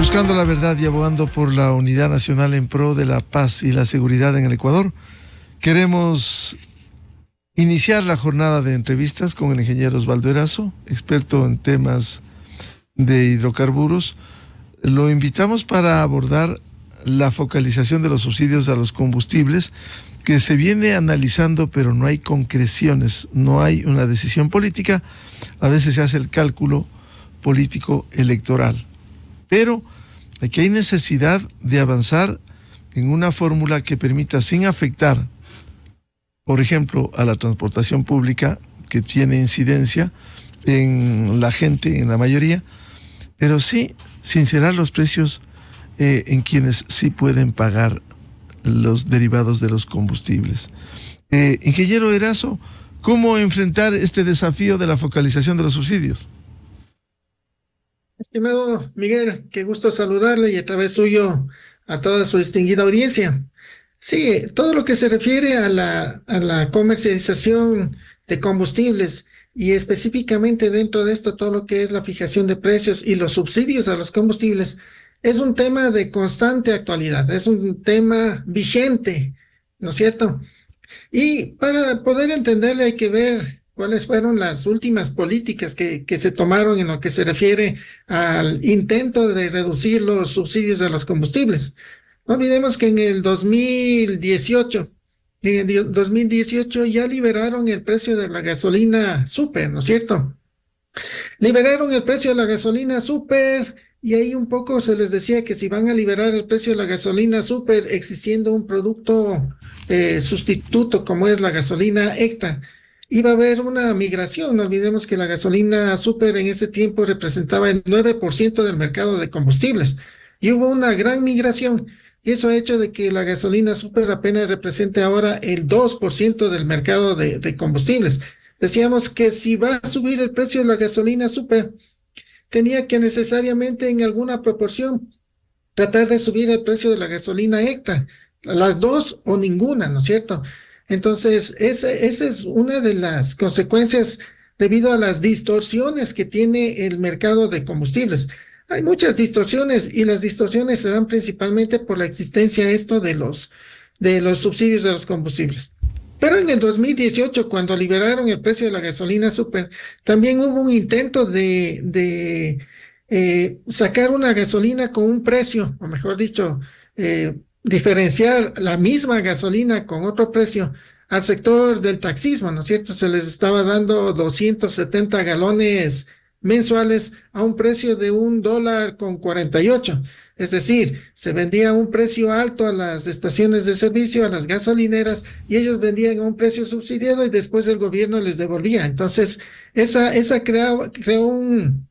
Buscando la verdad y abogando por la unidad nacional en pro de la paz y la seguridad en el Ecuador, queremos iniciar la jornada de entrevistas con el ingeniero Osvaldo Erazo, experto en temas de hidrocarburos. Lo invitamos para abordar la focalización de los subsidios a los combustibles, que se viene analizando, pero no hay concreciones, no hay una decisión política. A veces se hace el cálculo político electoral, pero aquí hay necesidad de avanzar en una fórmula que permita, sin afectar, por ejemplo, a la transportación pública, que tiene incidencia en la gente, en la mayoría, pero sí sincerar los precios en quienes sí pueden pagar los derivados de los combustibles. Ingeniero Erazo, ¿cómo enfrentar este desafío de la focalización de los subsidios? Estimado Miguel, qué gusto saludarle y a través suyo a toda su distinguida audiencia. Sí, todo lo que se refiere a la comercialización de combustibles y específicamente dentro de esto todo lo que es la fijación de precios y los subsidios a los combustibles es un tema de constante actualidad, es un tema vigente, ¿no es cierto? Y para poder entenderle hay que ver cuáles fueron las últimas políticas que se tomaron en lo que se refiere al intento de reducir los subsidios a los combustibles. No olvidemos que en el 2018 ya liberaron el precio de la gasolina súper, ¿no es cierto? Liberaron el precio de la gasolina súper y ahí un poco se les decía que si van a liberar el precio de la gasolina súper existiendo un producto sustituto como es la gasolina extra, iba a haber una migración. No olvidemos que la gasolina súper en ese tiempo representaba el 9% del mercado de combustibles y hubo una gran migración. Y eso ha hecho de que la gasolina súper apenas represente ahora el 2% del mercado de combustibles. Decíamos que si va a subir el precio de la gasolina súper, tenía que necesariamente en alguna proporción tratar de subir el precio de la gasolina extra, las dos o ninguna, ¿no es cierto? Entonces, esa es una de las consecuencias debido a las distorsiones que tiene el mercado de combustibles. Hay muchas distorsiones y las distorsiones se dan principalmente por la existencia esto de los subsidios de los combustibles. Pero en el 2018, cuando liberaron el precio de la gasolina súper, también hubo un intento de sacar una gasolina con un precio, o mejor dicho, diferenciar la misma gasolina con otro precio al sector del taxismo, ¿no es cierto? Se les estaba dando 270 galones mensuales a un precio de $1.48. Es decir, se vendía a un precio alto a las estaciones de servicio, a las gasolineras, y ellos vendían a un precio subsidiado y después el gobierno les devolvía. Entonces, esa creó un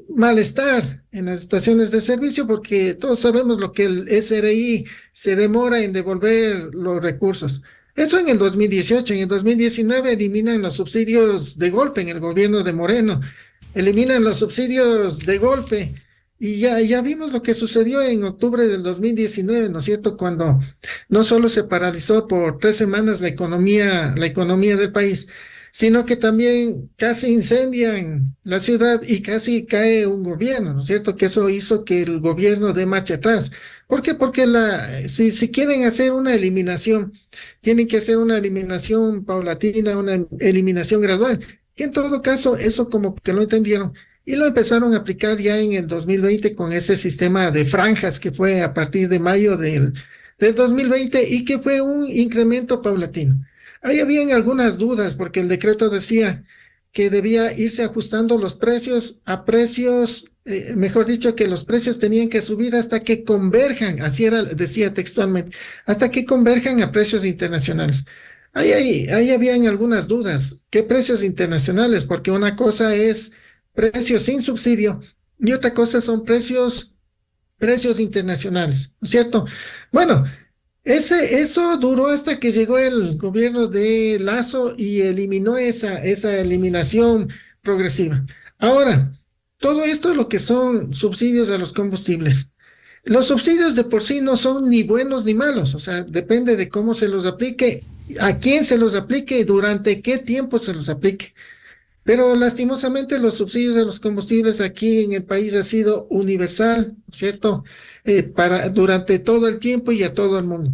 malestar en las estaciones de servicio porque todos sabemos lo que el SRI se demora en devolver los recursos. Eso en el 2018. En el 2019 eliminan los subsidios de golpe en el gobierno de Moreno, eliminan los subsidios de golpe. Y ya vimos lo que sucedió en octubre del 2019, ¿no es cierto? Cuando no solo se paralizó por 3 semanas la economía del país, sino que también casi incendian la ciudad y casi cae un gobierno, ¿no es cierto? Que eso hizo que el gobierno dé marcha atrás. ¿Por qué? Porque si quieren hacer una eliminación, tienen que hacer una eliminación paulatina, una eliminación gradual. Y en todo caso, eso como que lo entendieron y lo empezaron a aplicar ya en el 2020 con ese sistema de franjas que fue a partir de mayo del 2020 y que fue un incremento paulatino. Ahí habían algunas dudas porque el decreto decía que debía irse ajustando los precios a precios, mejor dicho, que los precios tenían que subir hasta que converjan, así era, decía textualmente, hasta que converjan a precios internacionales. Ahí habían algunas dudas. ¿Qué precios internacionales? Porque una cosa es precios sin subsidio y otra cosa son precios internacionales, ¿no es cierto? Bueno, eso duró hasta que llegó el gobierno de Lazo y eliminó esa eliminación progresiva. Ahora, todo esto es lo que son subsidios a los combustibles. Los subsidios de por sí no son ni buenos ni malos, o sea, depende de cómo se los aplique, a quién se los aplique y durante qué tiempo se los aplique. Pero lastimosamente los subsidios de los combustibles aquí en el país ha sido universal, ¿cierto? Durante todo el tiempo y a todo el mundo.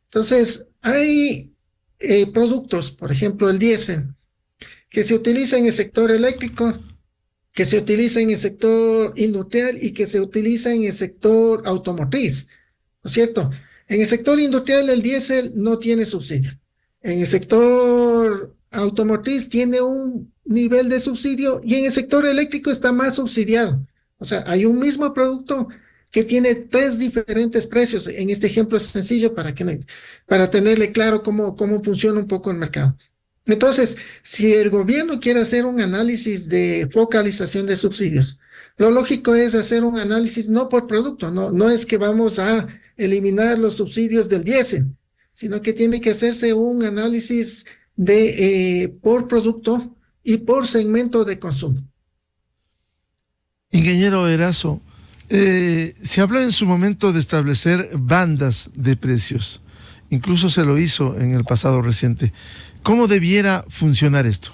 Entonces, hay productos, por ejemplo, el diésel, que se utiliza en el sector eléctrico, que se utiliza en el sector industrial y que se utiliza en el sector automotriz, ¿no es cierto? En el sector industrial el diésel no tiene subsidio. En el sector automotriz tiene un nivel de subsidio y en el sector eléctrico está más subsidiado. O sea, hay un mismo producto que tiene tres diferentes precios. En este ejemplo es sencillo para tenerle claro cómo funciona un poco el mercado. Entonces, si el gobierno quiere hacer un análisis de focalización de subsidios, lo lógico es hacer un análisis no por producto, no es que vamos a eliminar los subsidios del diésel, sino que tiene que hacerse un análisis por producto y por segmento de consumo. Ingeniero Erazo, se habló en su momento de establecer bandas de precios. Incluso se lo hizo en el pasado reciente. ¿Cómo debiera funcionar esto?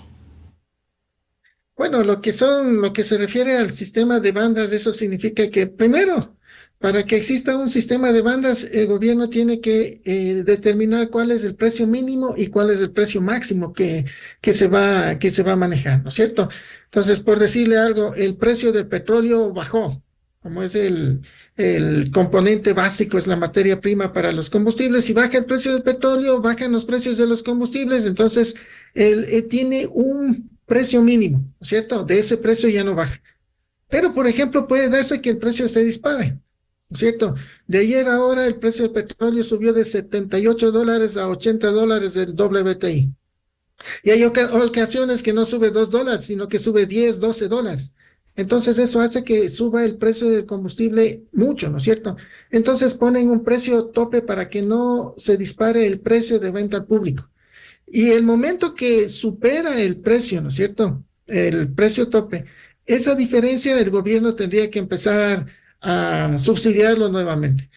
Bueno, lo que se refiere al sistema de bandas, eso significa que primero, para que exista un sistema de bandas, el gobierno tiene que determinar cuál es el precio mínimo y cuál es el precio máximo que se va a manejar, ¿no es cierto? Entonces, por decirle algo, el precio del petróleo bajó, como es el componente básico, es la materia prima para los combustibles. Si baja el precio del petróleo, bajan los precios de los combustibles, entonces él tiene un precio mínimo, ¿no es cierto? De ese precio ya no baja. Pero, por ejemplo, puede darse que el precio se dispare, ¿no es cierto? De ayer a ahora el precio del petróleo subió de $78 a $80 el WTI. Y hay ocasiones que no sube $2, sino que sube 10, $12. Entonces eso hace que suba el precio del combustible mucho, ¿no es cierto? Entonces ponen un precio tope para que no se dispare el precio de venta al público. Y el momento que supera el precio, ¿no es cierto? El precio tope, esa diferencia el gobierno tendría que empezar a subsidiarlo nuevamente.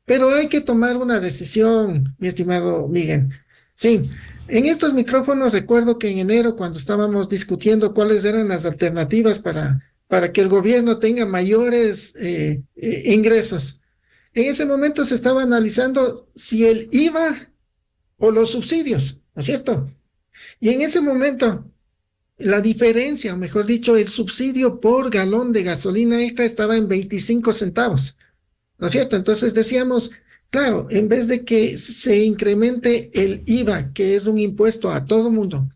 Pero hay que tomar una decisión, mi estimado Miguel. Sí, en estos micrófonos recuerdo que en enero, cuando estábamos discutiendo cuáles eran las alternativas para que el gobierno tenga mayores ingresos, en ese momento se estaba analizando si el IVA o los subsidios, ¿no es cierto? Y en ese momento, la diferencia, o mejor dicho, el subsidio por galón de gasolina extra estaba en 25 centavos, ¿no es cierto? Entonces decíamos, claro, en vez de que se incremente el IVA, que es un impuesto a todo mundo,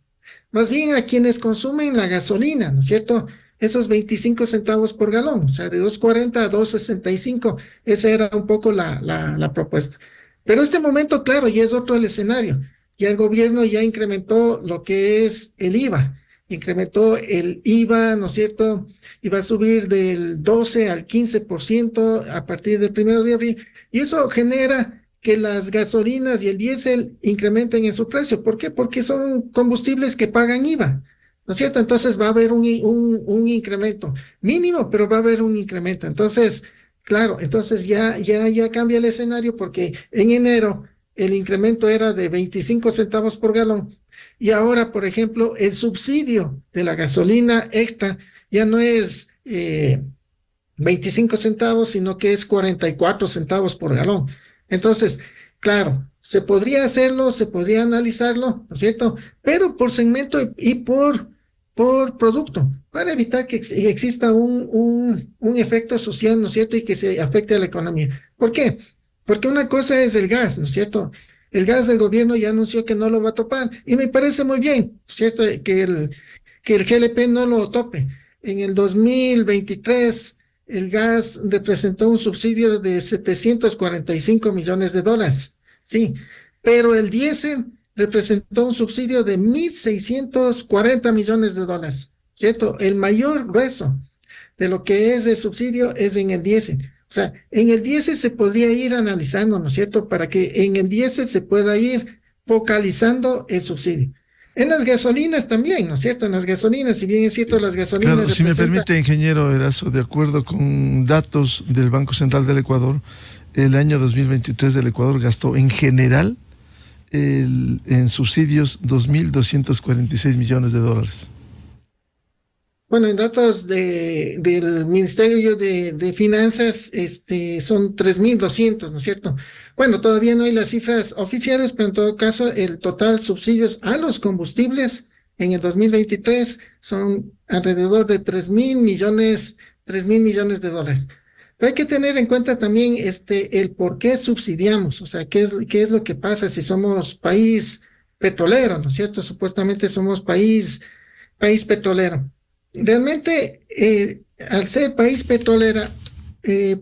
más bien a quienes consumen la gasolina, ¿no es cierto? Esos 25 centavos por galón, o sea, de 2.40 a 2.65, esa era un poco la propuesta. Pero este momento, claro, ya es otro el escenario. Ya el gobierno ya incrementó lo que es el IVA, incrementó el IVA, ¿no es cierto? Y va a subir del 12 al 15% a partir del 1 de abril. Y eso genera que las gasolinas y el diésel incrementen en su precio. ¿Por qué? Porque son combustibles que pagan IVA, ¿no es cierto? Entonces va a haber un incremento mínimo, pero va a haber un incremento. Entonces, claro, entonces ya cambia el escenario porque en enero el incremento era de 25 centavos por galón y ahora, por ejemplo, el subsidio de la gasolina extra ya no es 25 centavos, sino que es 44 centavos por galón. Entonces, claro, se podría hacerlo, se podría analizarlo, ¿no es cierto? Pero por segmento y por producto, para evitar que exista un efecto social, ¿no es cierto? Y que se afecte a la economía. ¿Por qué? Porque una cosa es el gas, ¿no es cierto? El gas del gobierno ya anunció que no lo va a topar y me parece muy bien, ¿no es cierto? Que el GLP no lo tope. En el 2023 el gas representó un subsidio de $745 millones, sí, pero el diésel representó un subsidio de $1.640 millones, ¿cierto? El mayor grueso de lo que es el subsidio es en el diésel. O sea, en el diésel se podría ir analizando, ¿no es cierto? Para que en el diésel se pueda ir focalizando el subsidio. En las gasolinas también, ¿no es cierto? En las gasolinas, si bien es cierto, las gasolinas Claro, si me permite, ingeniero Erazo, de acuerdo con datos del Banco Central del Ecuador, el año 2023 del Ecuador gastó en general en subsidios $2.246 millones. Bueno, en datos del Ministerio de Finanzas, son 3.200, ¿no es cierto? Bueno, todavía no hay las cifras oficiales, pero en todo caso, el total subsidios a los combustibles en el 2023 son alrededor de 3.000 millones, 3.000 millones de dólares. Pero hay que tener en cuenta también el por qué subsidiamos, o sea, qué es lo que pasa si somos país petrolero, ¿no es cierto? Supuestamente somos país petrolero. Realmente, al ser país petrolera,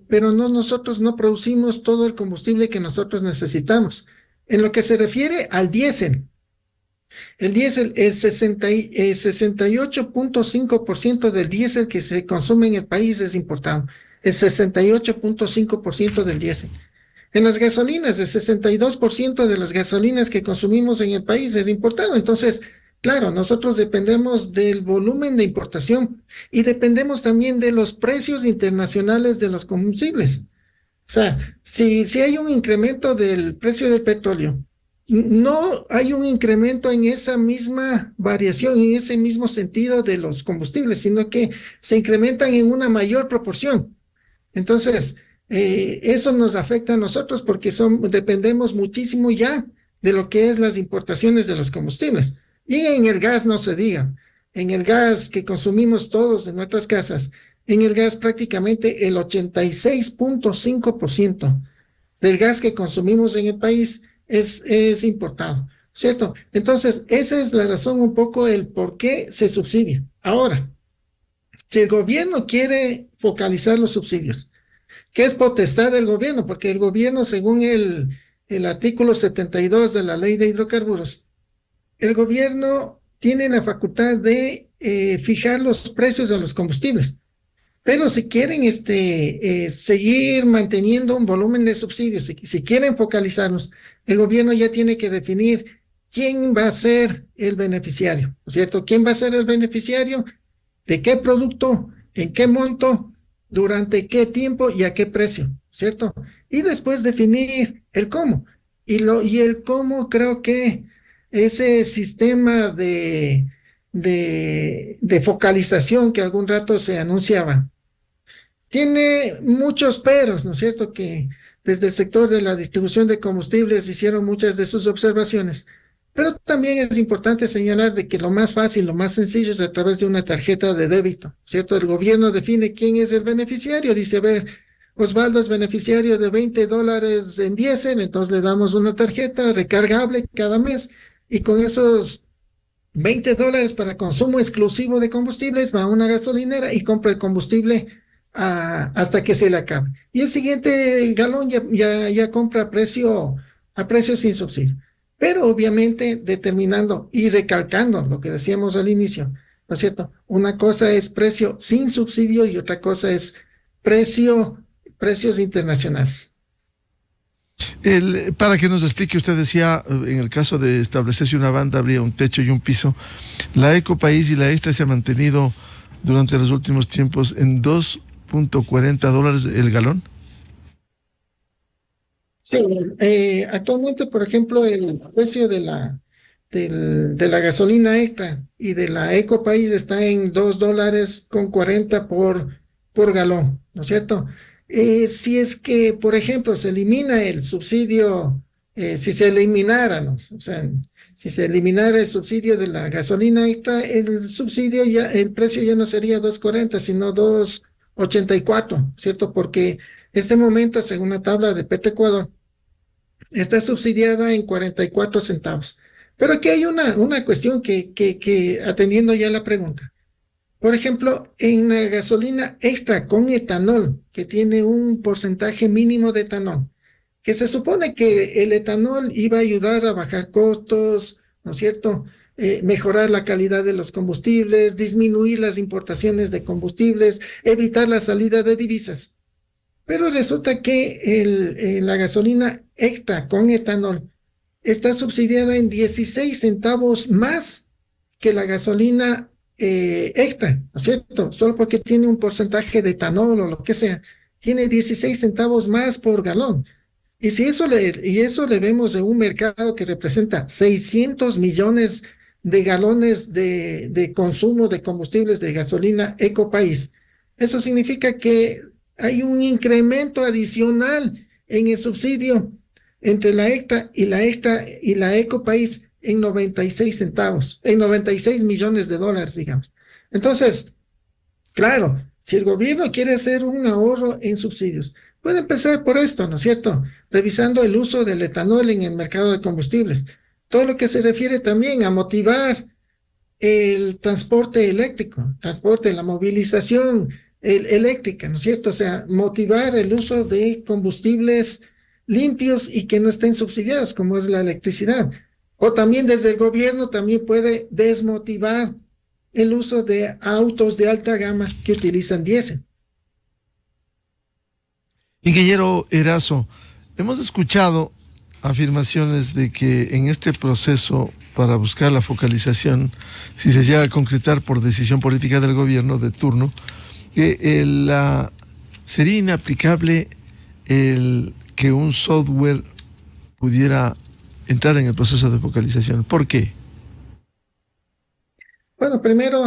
pero no, nosotros no producimos todo el combustible que nosotros necesitamos. En lo que se refiere al diésel, el diésel, el 68.5% del diésel que se consume en el país es importado. El 68.5% del diésel. En las gasolinas, el 62% de las gasolinas que consumimos en el país es importado. Entonces, claro, nosotros dependemos del volumen de importación y dependemos también de los precios internacionales de los combustibles. O sea, si hay un incremento del precio del petróleo, no hay un incremento en esa misma variación, en ese mismo sentido de los combustibles, sino que se incrementan en una mayor proporción. Entonces, eso nos afecta a nosotros porque dependemos muchísimo ya de lo que es las importaciones de los combustibles. Y en el gas no se diga, en el gas que consumimos todos en nuestras casas, en el gas prácticamente el 86.5% del gas que consumimos en el país es importado, ¿cierto? Entonces, esa es la razón un poco el por qué se subsidia. Ahora, si el gobierno quiere focalizar los subsidios, que es potestad del gobierno, porque el gobierno, según el artículo 72 de la Ley de Hidrocarburos, el gobierno tiene la facultad de fijar los precios de los combustibles. Pero si quieren seguir manteniendo un volumen de subsidios, si quieren focalizarnos, el gobierno ya tiene que definir quién va a ser el beneficiario, ¿no es cierto? ¿Quién va a ser el beneficiario? ¿De qué producto? ¿En qué monto? ¿Durante qué tiempo y a qué precio? ¿Cierto? Y después definir el cómo. Y el cómo creo que ese sistema de focalización que algún rato se anunciaba, tiene muchos peros, ¿no es cierto? Que desde el sector de la distribución de combustibles hicieron muchas de sus observaciones. Pero también es importante señalar de que lo más fácil, lo más sencillo es a través de una tarjeta de débito, ¿cierto? El gobierno define quién es el beneficiario, dice, a ver, Osvaldo es beneficiario de $20 en diésel, entonces le damos una tarjeta recargable cada mes y con esos $20 para consumo exclusivo de combustibles va a una gasolinera y compra el combustible hasta que se le acabe. Y el siguiente galón ya compra a precio sin subsidio. Pero obviamente determinando y recalcando lo que decíamos al inicio, ¿no es cierto? Una cosa es precio sin subsidio y otra cosa es precios internacionales. Para que nos explique, usted decía, en el caso de establecerse una banda, habría un techo y un piso. La Ecopaís y la Extra se ha mantenido durante los últimos tiempos en $2.40 el galón. Sí, actualmente, por ejemplo, el precio de la gasolina extra y de la Ecopaís está en $2.40 por galón, ¿no es cierto? Si es que, por ejemplo, se elimina el subsidio, si se eliminara, ¿no? O sea, si se eliminara el subsidio de la gasolina extra, el precio ya no sería 2.40, sino 2.84, ¿cierto? Porque este momento, según la tabla de Petroecuador, está subsidiada en 44 centavos. Pero aquí hay una cuestión que atendiendo ya la pregunta. Por ejemplo, en la gasolina extra con etanol, que tiene un porcentaje mínimo de etanol, que se supone que el etanol iba a ayudar a bajar costos, ¿no es cierto? Mejorar la calidad de los combustibles, disminuir las importaciones de combustibles, evitar la salida de divisas. Pero resulta que la gasolina extra con etanol está subsidiada en 16 centavos más que la gasolina extra, ¿no es cierto? Solo porque tiene un porcentaje de etanol o lo que sea, tiene 16 centavos más por galón. Y eso le vemos de un mercado que representa 600 millones de galones de consumo de combustibles de gasolina Ecopaís. Eso significa que hay un incremento adicional en el subsidio entre la Extra y la Ecopaís en 96 centavos, en 96 millones de dólares, digamos. Entonces, claro, si el gobierno quiere hacer un ahorro en subsidios, puede empezar por esto, ¿no es cierto? Revisando el uso del etanol en el mercado de combustibles. Todo lo que se refiere también a motivar el transporte eléctrico, transporte, la movilización eléctrica, ¿no es cierto? O sea, motivar el uso de combustibles limpios y que no estén subsidiados, como es la electricidad. O también desde el gobierno también puede desmotivar el uso de autos de alta gama que utilizan diésel. Ingeniero Erazo, hemos escuchado afirmaciones de que en este proceso para buscar la focalización, si se llega a concretar por decisión política del gobierno de turno, que sería inaplicable el que un software pudiera entrar en el proceso de focalización. ¿Por qué? Bueno, primero,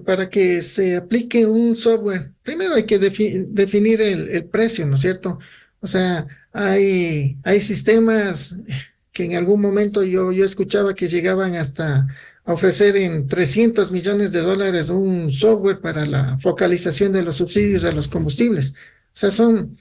para que se aplique un software, primero hay que definir el precio, ¿no es cierto? O sea, hay sistemas que en algún momento yo escuchaba que llegaban hasta a ofrecer en 300 millones de dólares un software para la focalización de los subsidios a los combustibles. O sea, son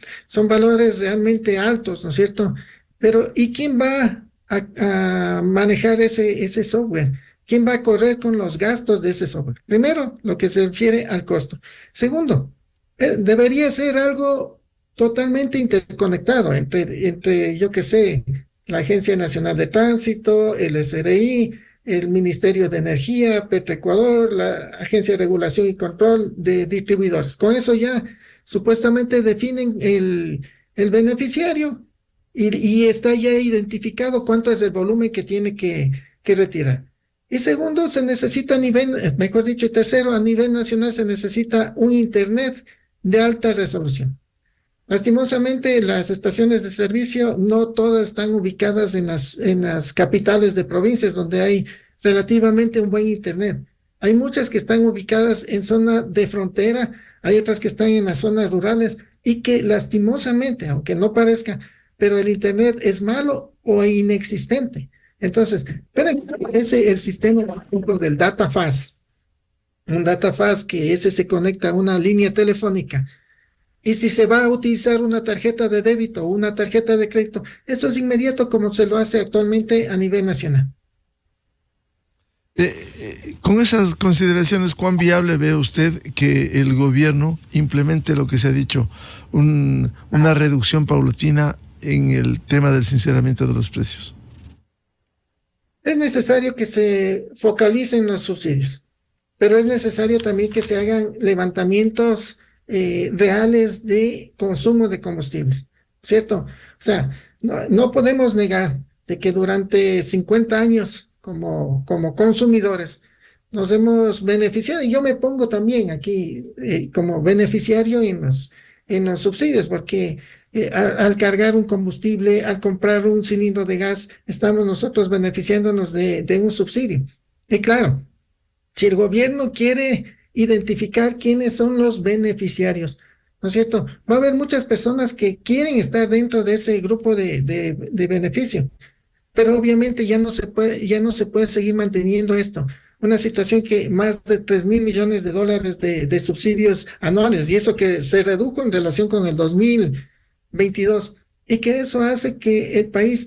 valores realmente altos, ¿no es cierto? Pero ¿y quién va a manejar ese software? ¿Quién va a correr con los gastos de ese software? Primero, lo que se refiere al costo. Segundo, debería ser algo totalmente interconectado entre, yo qué sé, la Agencia Nacional de Tránsito, el SRI, el Ministerio de Energía, Petroecuador, la Agencia de Regulación y Control de Distribuidores. Con eso ya supuestamente definen el beneficiario y está ya identificado cuánto es el volumen que tiene que retirar. Y segundo, se necesita a nivel, mejor dicho, y tercero, a nivel nacional se necesita un Internet de alta resolución. Lastimosamente, las estaciones de servicio no todas están ubicadas en las capitales de provincias donde hay relativamente un buen Internet. Hay muchas que están ubicadas en zona de frontera, hay otras que están en las zonas rurales y que lastimosamente, aunque no parezca, pero el Internet es malo o inexistente. Entonces, pero el sistema, por ejemplo, del DataFast, un DataFast que ese se conecta a una línea telefónica, y si se va a utilizar una tarjeta de débito o una tarjeta de crédito, eso es inmediato como se lo hace actualmente a nivel nacional. Con esas consideraciones, ¿cuán viable ve usted que el gobierno implemente lo que se ha dicho, una reducción paulatina en el tema del sinceramiento de los precios? Es necesario que se focalicen los subsidios, pero es necesario también que se hagan levantamientos reales de consumo de combustibles, ¿cierto? O sea, no podemos negar de que durante 50 años como consumidores nos hemos beneficiado, y yo me pongo también aquí como beneficiario en los subsidios, porque al cargar un combustible, al comprar un cilindro de gas, estamos nosotros beneficiándonos de un subsidio. Y claro, si el gobierno quiere identificar quiénes son los beneficiarios, ¿no es cierto? Va a haber muchas personas que quieren estar dentro de ese grupo de beneficio, pero obviamente ya no se puede seguir manteniendo esto. Una situación que más de 3.000 millones de dólares de subsidios anuales, y eso que se redujo en relación con el 2022, y que eso hace que el país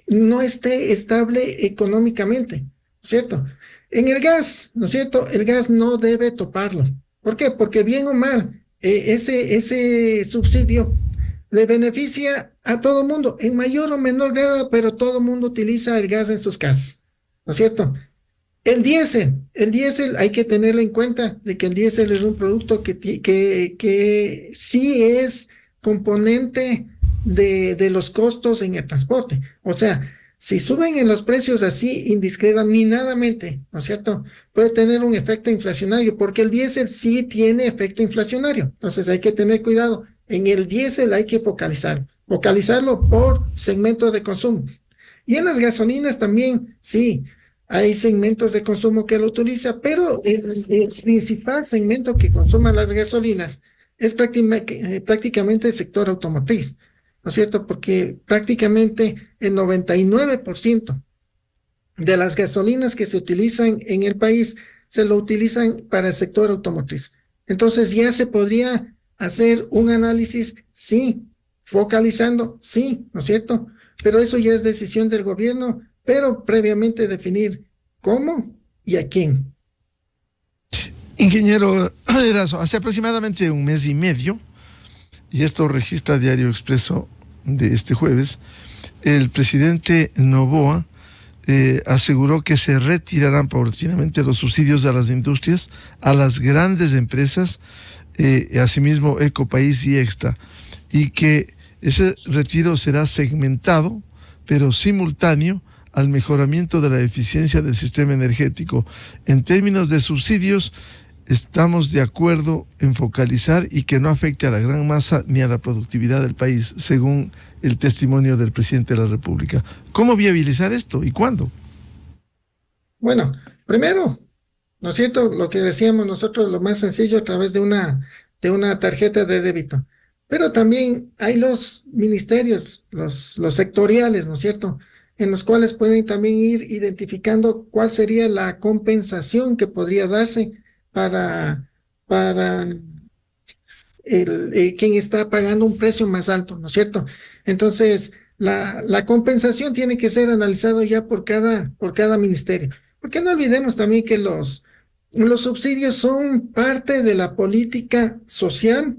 no esté estable económicamente, ¿cierto? En el gas, ¿no es cierto? El gas no debe toparlo. ¿Por qué? Porque bien o mal, ese subsidio le beneficia a todo mundo, en mayor o menor grado, pero todo mundo utiliza el gas en sus casas, ¿no es cierto? El diésel hay que tenerlo en cuenta de que el diésel es un producto que sí es componente de los costos en el transporte. O sea, si suben en los precios así indiscriminadamente, ¿no es cierto? Puede tener un efecto inflacionario, porque el diésel sí tiene efecto inflacionario. Entonces hay que tener cuidado. En el diésel hay que focalizarlo por segmento de consumo. Y en las gasolinas también, sí, hay segmentos de consumo que lo utiliza, pero el principal segmento que consuma las gasolinas es prácticamente el sector automotriz, ¿no es cierto? Porque prácticamente el 99% de las gasolinas que se utilizan en el país se lo utilizan para el sector automotriz. Entonces ya se podría hacer un análisis, sí, focalizando, sí, ¿no es cierto? Pero eso ya es decisión del gobierno, pero previamente definir cómo y a quién. Ingeniero Erazo, hace aproximadamente un mes y medio, y esto registra Diario Expreso de este jueves, el presidente Noboa aseguró que se retirarán paulatinamente los subsidios a las industrias, a las grandes empresas, asimismo Ecopaís y Extra, y que ese retiro será segmentado, pero simultáneo al mejoramiento de la eficiencia del sistema energético. En términos de subsidios, estamos de acuerdo en focalizar y que no afecte a la gran masa ni a la productividad del país, según el testimonio del presidente de la República. ¿Cómo viabilizar esto y cuándo? Bueno, primero, ¿no es cierto? Lo que decíamos nosotros, lo más sencillo a través de una tarjeta de débito. Pero también hay los ministerios, los sectoriales, ¿no es cierto? En los cuales pueden también ir identificando cuál sería la compensación que podría darse para quien está pagando un precio más alto, ¿no es cierto? Entonces, la compensación tiene que ser analizado ya por cada ministerio. Porque no olvidemos también que los subsidios son parte de la política social,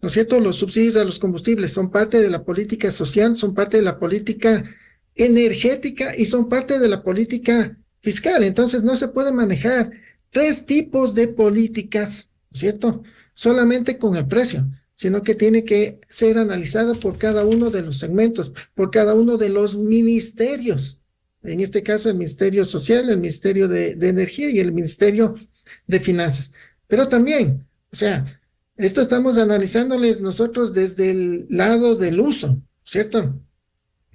¿no es cierto? Los subsidios a los combustibles son parte de la política social, son parte de la política energética y son parte de la política fiscal. Entonces, no se puede manejar tres tipos de políticas, ¿no es cierto? Solamente con el precio, sino que tiene que ser analizada por cada uno de los segmentos, por cada uno de los ministerios. En este caso, el Ministerio Social, el Ministerio de Energía y el Ministerio de Finanzas. Pero también, o sea, esto estamos analizándoles nosotros desde el lado del uso, ¿cierto?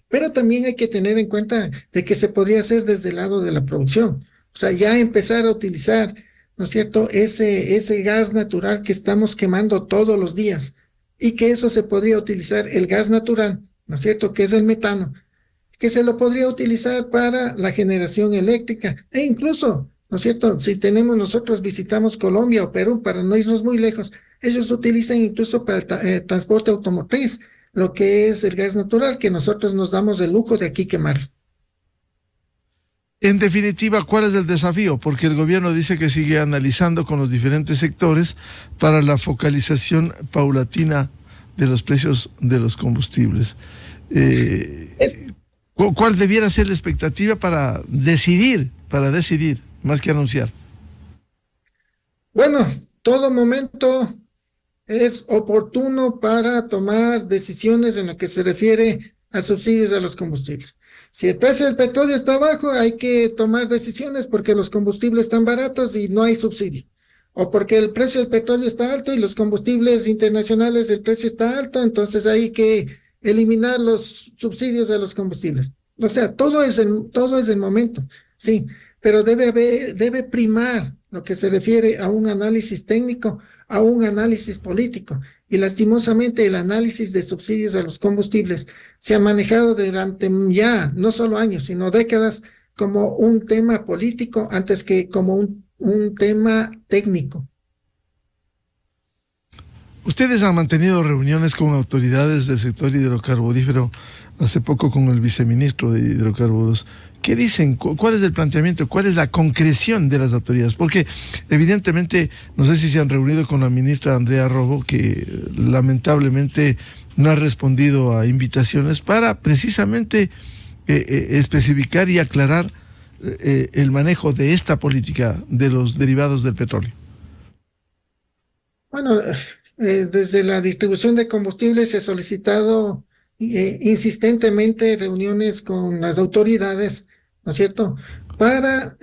Pero también hay que tener en cuenta de que se podría hacer desde el lado de la producción. O sea, ya empezar a utilizar, ¿no es cierto?, ese gas natural que estamos quemando todos los días y que eso se podría utilizar, el gas natural, ¿no es cierto?, que es el metano, que se lo podría utilizar para la generación eléctrica e incluso, ¿no es cierto?, si nosotros visitamos Colombia o Perú, para no irnos muy lejos, ellos utilizan incluso para el transporte automotriz lo que es el gas natural, que nosotros nos damos el lujo de aquí quemar. En definitiva, ¿cuál es el desafío? Porque el gobierno dice que sigue analizando con los diferentes sectores para la focalización paulatina de los precios de los combustibles. Es, ¿Cuál debiera ser la expectativa para decidir, más que anunciar? bueno, todo momento es oportuno para tomar decisiones en lo que se refiere a subsidios a los combustibles. Si el precio del petróleo está bajo, hay que tomar decisiones porque los combustibles están baratos y no hay subsidio. O porque el precio del petróleo está alto y los combustibles internacionales, el precio está alto, entonces hay que eliminar los subsidios a los combustibles. O sea, todo es el momento, sí, pero debe primar lo que se refiere a un análisis técnico, a un análisis político. Y lastimosamente el análisis de subsidios a los combustibles se ha manejado durante ya no solo años, sino décadas como un tema político antes que como un tema técnico. Ustedes han mantenido reuniones con autoridades del sector hidrocarburífero, hace poco con el viceministro de Hidrocarburos. ¿Qué dicen? ¿Cuál es el planteamiento? ¿Cuál es la concreción de las autoridades? Porque evidentemente, no sé si se han reunido con la ministra Andrea Robo, que lamentablemente no ha respondido a invitaciones para precisamente especificar y aclarar el manejo de esta política de los derivados del petróleo. Bueno, desde la distribución de combustibles se ha solicitado insistentemente reuniones con las autoridades, ¿no es cierto?, para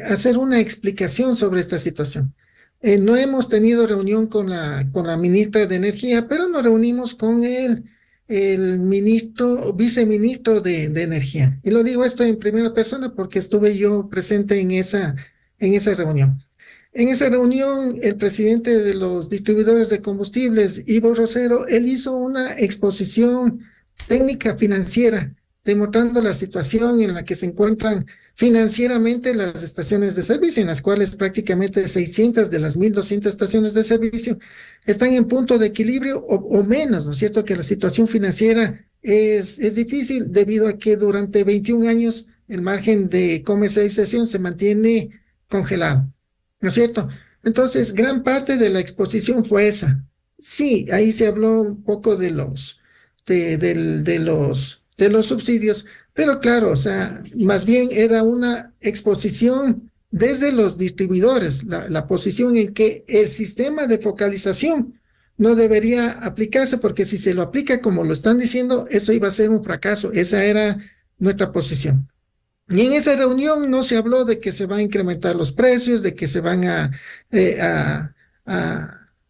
hacer una explicación sobre esta situación. No hemos tenido reunión con la ministra de Energía, pero nos reunimos con el viceministro de Energía. Y lo digo esto en primera persona porque estuve yo presente en esa reunión. En esa reunión, el presidente de los distribuidores de combustibles, Ivo Rosero, él hizo una exposición técnica financiera, demostrando la situación en la que se encuentran financieramente las estaciones de servicio, en las cuales prácticamente 600 de las 1.200 estaciones de servicio están en punto de equilibrio o menos, ¿no es cierto? Que la situación financiera es difícil debido a que durante 21 años el margen de comercialización se mantiene congelado, ¿no es cierto? Entonces, gran parte de la exposición fue esa. Sí, ahí se habló un poco de los subsidios, pero claro, o sea, más bien era una exposición desde los distribuidores, la posición en que el sistema de focalización no debería aplicarse, porque si se lo aplica como lo están diciendo, eso iba a ser un fracaso. Esa era nuestra posición. Y en esa reunión no se habló de que se van a incrementar los precios, de que se van a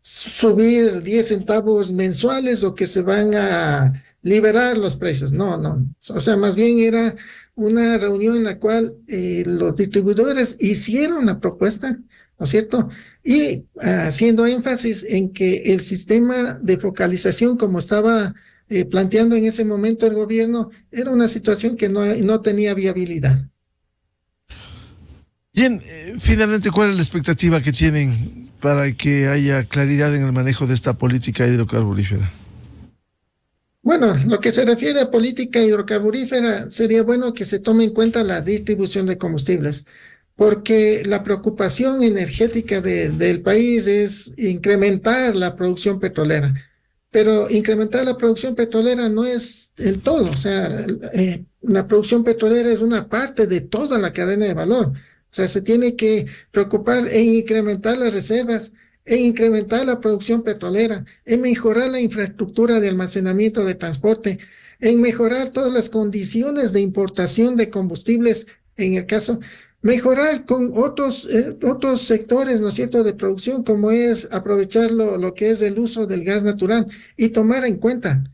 subir 10 centavos mensuales o que se van a liberar los precios. No, no. O sea, más bien era una reunión en la cual los distribuidores hicieron la propuesta, ¿no es cierto? Y haciendo énfasis en que el sistema de focalización, como estaba planteando en ese momento el gobierno, era una situación que no tenía viabilidad. Bien, finalmente, ¿cuál es la expectativa que tienen para que haya claridad en el manejo de esta política hidrocarburífera? Bueno, lo que se refiere a política hidrocarburífera, sería bueno que se tome en cuenta la distribución de combustibles, porque la preocupación energética del país es incrementar la producción petrolera. Pero incrementar la producción petrolera no es el todo, o sea, la producción petrolera es una parte de toda la cadena de valor. O sea, se tiene que preocupar en incrementar las reservas, en incrementar la producción petrolera, en mejorar la infraestructura de almacenamiento de transporte, en mejorar todas las condiciones de importación de combustibles, en el caso, mejorar con otros sectores, ¿no es cierto?, de producción, como es aprovechar lo que es el uso del gas natural y tomar en cuenta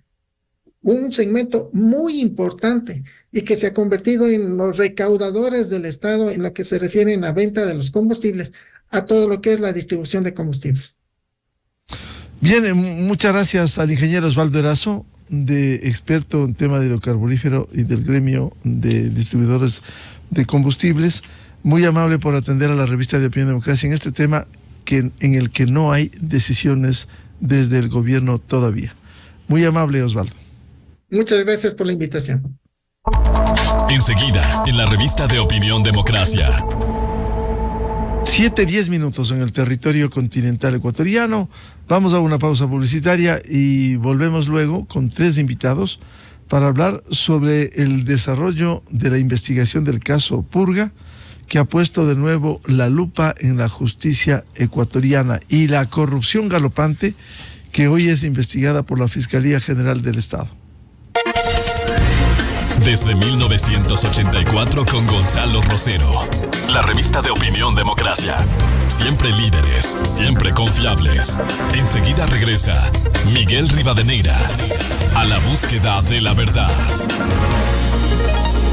un segmento muy importante y que se ha convertido en los recaudadores del Estado en lo que se refiere a la venta de los combustibles, a todo lo que es la distribución de combustibles. Bien, muchas gracias al ingeniero Osvaldo Erazo, experto en tema de hidrocarburífero y del gremio de distribuidores de combustibles. Muy amable por atender a la revista de Opinión Democracia en este tema en el que no hay decisiones desde el gobierno todavía. Muy amable, Osvaldo. Muchas gracias por la invitación. Enseguida, en la revista de Opinión Democracia. 7:10 en el territorio continental ecuatoriano. Vamos a una pausa publicitaria y volvemos luego con 3 invitados para hablar sobre el desarrollo de la investigación del caso Purga, que ha puesto de nuevo la lupa en la justicia ecuatoriana, y la corrupción galopante que hoy es investigada por la Fiscalía General del Estado. Desde 1984 con Gonzalo Rosero. La revista de Opinión Democracia. Siempre líderes, siempre confiables. Enseguida regresa Miguel Rivadeneira a la búsqueda de la verdad.